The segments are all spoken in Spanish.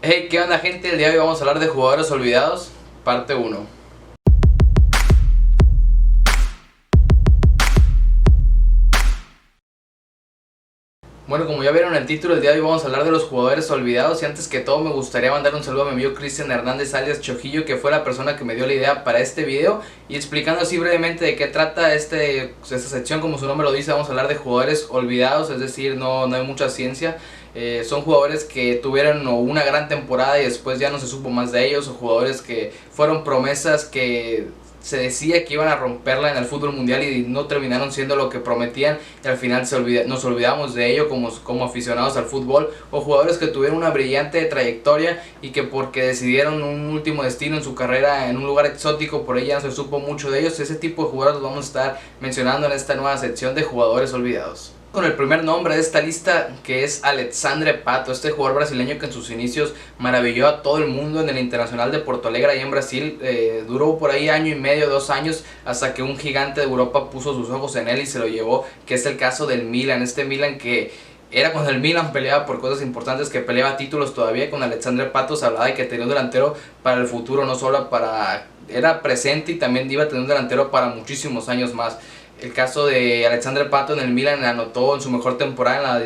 Hey, ¿qué onda, gente? El día de hoy vamos a hablar de jugadores olvidados, parte 1. Bueno, como ya vieron el título, el día de hoy vamos a hablar de los jugadores olvidados. Y antes que todo me gustaría mandar un saludo a mi amigo Cristian Hernández alias Chojillo, que fue la persona que me dio la idea para este video. Y explicando así brevemente de qué trata esta sección, como su nombre lo dice, vamos a hablar de jugadores olvidados. Es decir, no hay mucha ciencia. Son jugadores que tuvieron una gran temporada y después ya no se supo más de ellos, o jugadores que fueron promesas que se decía que iban a romperla en el fútbol mundial y no terminaron siendo lo que prometían, y al final nos olvidamos de ello como aficionados al fútbol, o jugadores que tuvieron una brillante trayectoria y que porque decidieron un último destino en su carrera en un lugar exótico, por ahí ya no se supo mucho de ellos. Ese tipo de jugadores los vamos a estar mencionando en esta nueva sección de jugadores olvidados. Con el primer nombre de esta lista, que es Alexandre Pato, este jugador brasileño que en sus inicios maravilló a todo el mundo en el Internacional de Porto Alegre ahí en Brasil. Duró por ahí año y medio, 2 años, hasta que un gigante de Europa puso sus ojos en él y se lo llevó, que es el caso del Milan. Este Milan que era cuando el Milan peleaba por cosas importantes, que peleaba títulos todavía. Con Alexandre Pato se hablaba de que tenía un delantero para el futuro, no solo era presente, y también iba a tener un delantero para muchísimos años más. El caso de Alexandre Pato en el Milan, anotó en su mejor temporada en la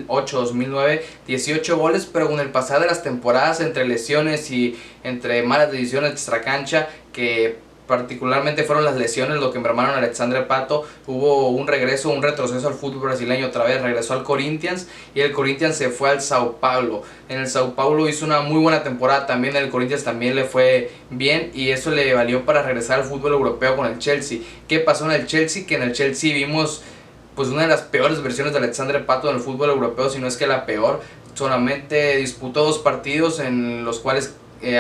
2008-2009 18 goles, pero con el pasar de las temporadas, entre lesiones y entre malas decisiones extracancha, que particularmente fueron las lesiones lo que mermaron a Alexandre Pato, hubo un retroceso al fútbol brasileño. Otra vez regresó al Corinthians, y el Corinthians se fue al Sao Paulo. En el Sao Paulo hizo una muy buena temporada también, el Corinthians también le fue bien, y eso le valió para regresar al fútbol europeo con el Chelsea. ¿Qué pasó en el Chelsea? Que en el Chelsea vimos pues una de las peores versiones de Alexandre Pato en el fútbol europeo, si no es que la peor. Solamente disputó 2 partidos en los cuales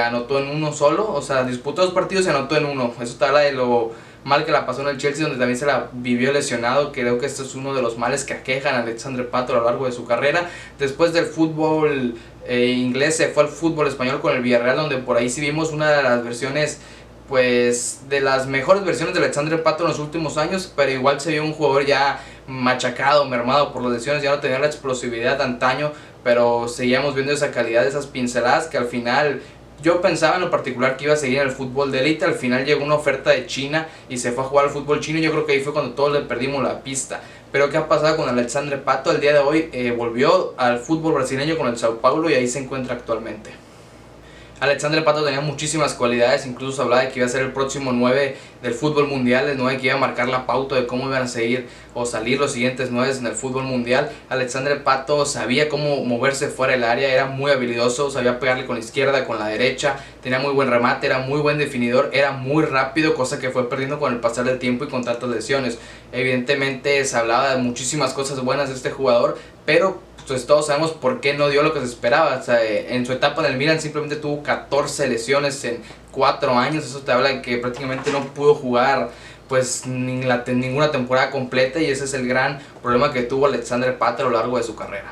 anotó en uno solo, o sea, disputó 2 partidos y anotó en uno. Eso te habla de lo mal que la pasó en el Chelsea, donde también se la vivió lesionado. Creo que esto es uno de los males que aquejan a Alexandre Pato a lo largo de su carrera. Después del fútbol inglés se fue al fútbol español con el Villarreal, donde por ahí sí vimos una de las versiones, pues de las mejores versiones de Alexandre Pato en los últimos años, pero igual se vio un jugador ya machacado, mermado por las lesiones, ya no tenía la explosividad de antaño, pero seguíamos viendo esa calidad, esas pinceladas que al final yo pensaba en lo particular que iba a seguir en el fútbol de élite. Al final llegó una oferta de China y se fue a jugar al fútbol chino. Yo creo que ahí fue cuando todos le perdimos la pista. Pero ¿qué ha pasado con Alexandre Pato? El día de hoy volvió al fútbol brasileño con el Sao Paulo y ahí se encuentra actualmente. Alexandre Pato tenía muchísimas cualidades, incluso se hablaba de que iba a ser el próximo 9 del fútbol mundial, el 9 que iba a marcar la pauta de cómo iban a seguir o salir los siguientes 9 en el fútbol mundial. Alexandre Pato sabía cómo moverse fuera del área, era muy habilidoso, sabía pegarle con la izquierda, con la derecha, tenía muy buen remate, era muy buen definidor, era muy rápido, cosa que fue perdiendo con el pasar del tiempo y con tantas lesiones. Evidentemente se hablaba de muchísimas cosas buenas de este jugador, pero pues todos sabemos por qué no dio lo que se esperaba. O sea, en su etapa en el Milan simplemente tuvo 14 lesiones en 4 años. Eso te habla de que prácticamente no pudo jugar pues ninguna temporada completa, y ese es el gran problema que tuvo Alexandre Pato a lo largo de su carrera.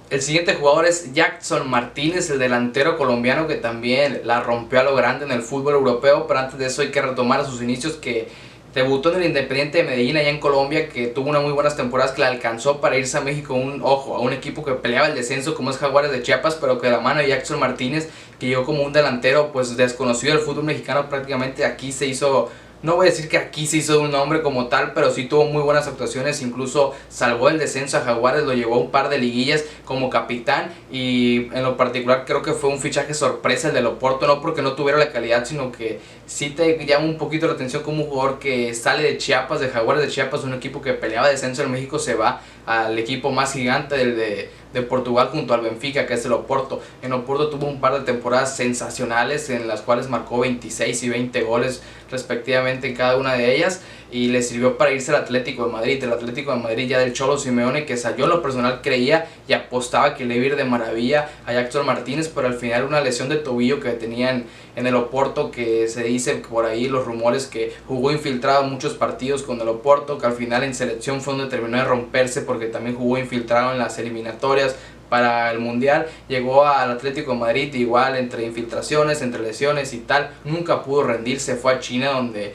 El siguiente jugador es Jackson Martínez, el delantero colombiano que también la rompió a lo grande en el fútbol europeo, pero antes de eso hay que retomar a sus inicios, que debutó en el Independiente de Medellín allá en Colombia, que tuvo unas muy buenas temporadas, que le alcanzó para irse a México, a un equipo que peleaba el descenso como es Jaguares de Chiapas, pero que de la mano de Jackson Martínez, que llegó como un delantero pues desconocido del fútbol mexicano, prácticamente aquí se hizo, no voy a decir que aquí se hizo un nombre como tal, pero sí tuvo muy buenas actuaciones. Incluso salvó el descenso a Jaguares, lo llevó a un par de liguillas como capitán, y en lo particular creo que fue un fichaje sorpresa el del Oporto, no porque no tuviera la calidad, sino que sí te llama un poquito la atención como un jugador que sale de Chiapas, de Jaguares de Chiapas, un equipo que peleaba descenso en México, se va al equipo más gigante de Portugal junto al Benfica, que es el Oporto. En Oporto tuvo un par de temporadas sensacionales en las cuales marcó 26 y 20 goles respectivamente en cada una de ellas, y le sirvió para irse al Atlético de Madrid. El Atlético de Madrid ya del Cholo Simeone, que yo en lo personal creía y apostaba que le iba a ir de maravilla a Jackson Martínez, pero al final una lesión de tobillo que tenían en el Oporto, que se dice por ahí los rumores que jugó infiltrado en muchos partidos con el Oporto, que al final en selección fue donde terminó de romperse, porque también jugó infiltrado en las eliminatorias para el mundial. Llegó al Atlético de Madrid igual entre infiltraciones, entre lesiones y tal, nunca pudo rendirse, fue a China donde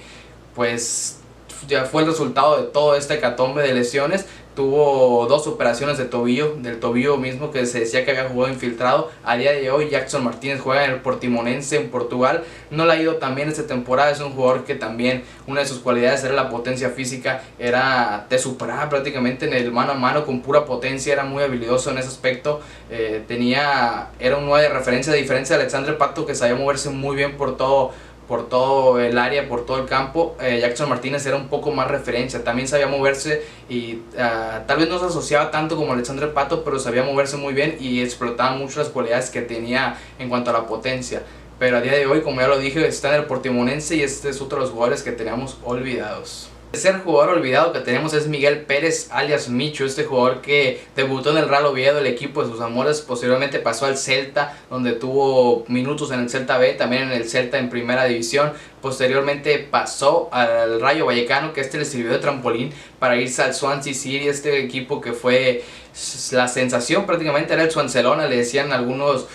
pues ya fue el resultado de todo este hecatombe de lesiones, tuvo 2 operaciones de tobillo, del tobillo mismo que se decía que había jugado infiltrado. A día de hoy Jackson Martínez juega en el Portimonense en Portugal, no le ha ido tan bien esta temporada. Es un jugador que también una de sus cualidades era la potencia física, te superaba prácticamente en el mano a mano con pura potencia, era muy habilidoso en ese aspecto. Era un 9 de referencia, a diferencia de Alexandre Pato, que sabía moverse muy bien por todo el área, por todo el campo. Jackson Martínez era un poco más referencia, también sabía moverse y tal vez no se asociaba tanto como Alexandre Pato, pero sabía moverse muy bien y explotaba mucho las cualidades que tenía en cuanto a la potencia. Pero a día de hoy, como ya lo dije, está en el Portimonense y este es otro de los jugadores que teníamos olvidados. El tercer jugador olvidado que tenemos es Miguel Pérez, alias Michu, este jugador que debutó en el Real Oviedo, el equipo de sus amores. Posteriormente pasó al Celta, donde tuvo minutos en el Celta B, también en el Celta en primera división. Posteriormente pasó al Rayo Vallecano, que le sirvió de trampolín para irse al Swansea City, este equipo que fue la sensación, prácticamente era el Swanselona, le decían algunos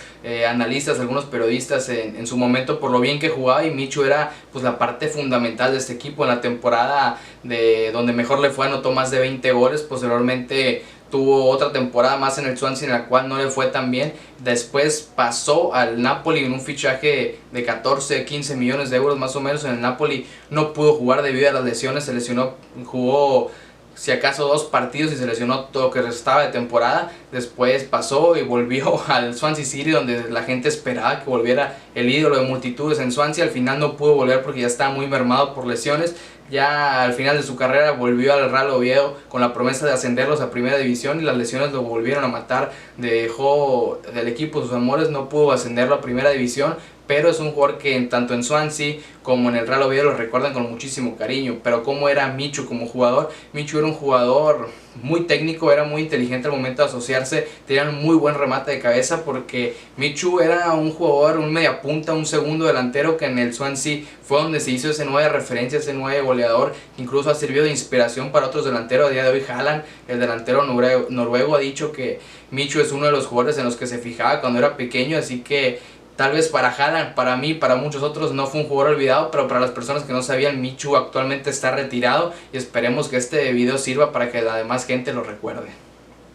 analistas, algunos periodistas en su momento, por lo bien que jugaba. Y Michu era pues la parte fundamental de este equipo. En la temporada donde mejor le fue, anotó más de 20 goles. Posteriormente tuvo otra temporada más en el Swansea en la cual no le fue tan bien. Después pasó al Napoli en un fichaje de 14, 15 millones de euros más o menos. En el Napoli no pudo jugar debido a las lesiones, se lesionó, jugó si acaso 2 partidos y se lesionó todo lo que restaba de temporada. Después pasó y volvió al Swansea City, donde la gente esperaba que volviera el ídolo de multitudes en Swansea. Al final no pudo volver porque ya estaba muy mermado por lesiones. Ya al final de su carrera volvió al Real Oviedo con la promesa de ascenderlos a primera división, y las lesiones lo volvieron a matar. Dejó del equipo sus amores, no pudo ascenderlo a primera división. Pero es un jugador que tanto en Swansea como en el Real Oviedo lo recuerdan con muchísimo cariño. Pero ¿cómo era Michu como jugador? Michu era un jugador muy técnico, era muy inteligente al momento de asociarse, tenía un muy buen remate de cabeza, porque Michu era un jugador, un mediapunta, un segundo delantero que en el Swansea fue donde se hizo ese 9 de referencia, ese 9 goleador, que incluso ha servido de inspiración para otros delanteros. A día de hoy Haaland, el delantero noruego, ha dicho que Michu es uno de los jugadores en los que se fijaba cuando era pequeño. Así que tal vez para Haaland, para mí, para muchos otros no fue un jugador olvidado, pero para las personas que no sabían, Michu actualmente está retirado y esperemos que este video sirva para que la demás gente lo recuerde.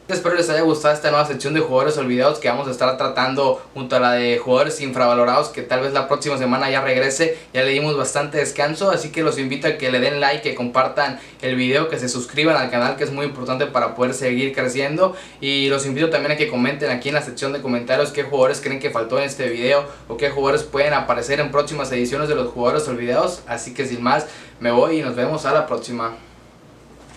Espero les haya gustado esta nueva sección de jugadores olvidados que vamos a estar tratando junto a la de jugadores infravalorados, que tal vez la próxima semana ya regrese. Ya le dimos bastante descanso, así que los invito a que le den like, que compartan el video, que se suscriban al canal, que es muy importante para poder seguir creciendo. Y los invito también a que comenten aquí en la sección de comentarios qué jugadores creen que faltó en este video o qué jugadores pueden aparecer en próximas ediciones de los jugadores olvidados. Así que sin más, me voy y nos vemos a la próxima.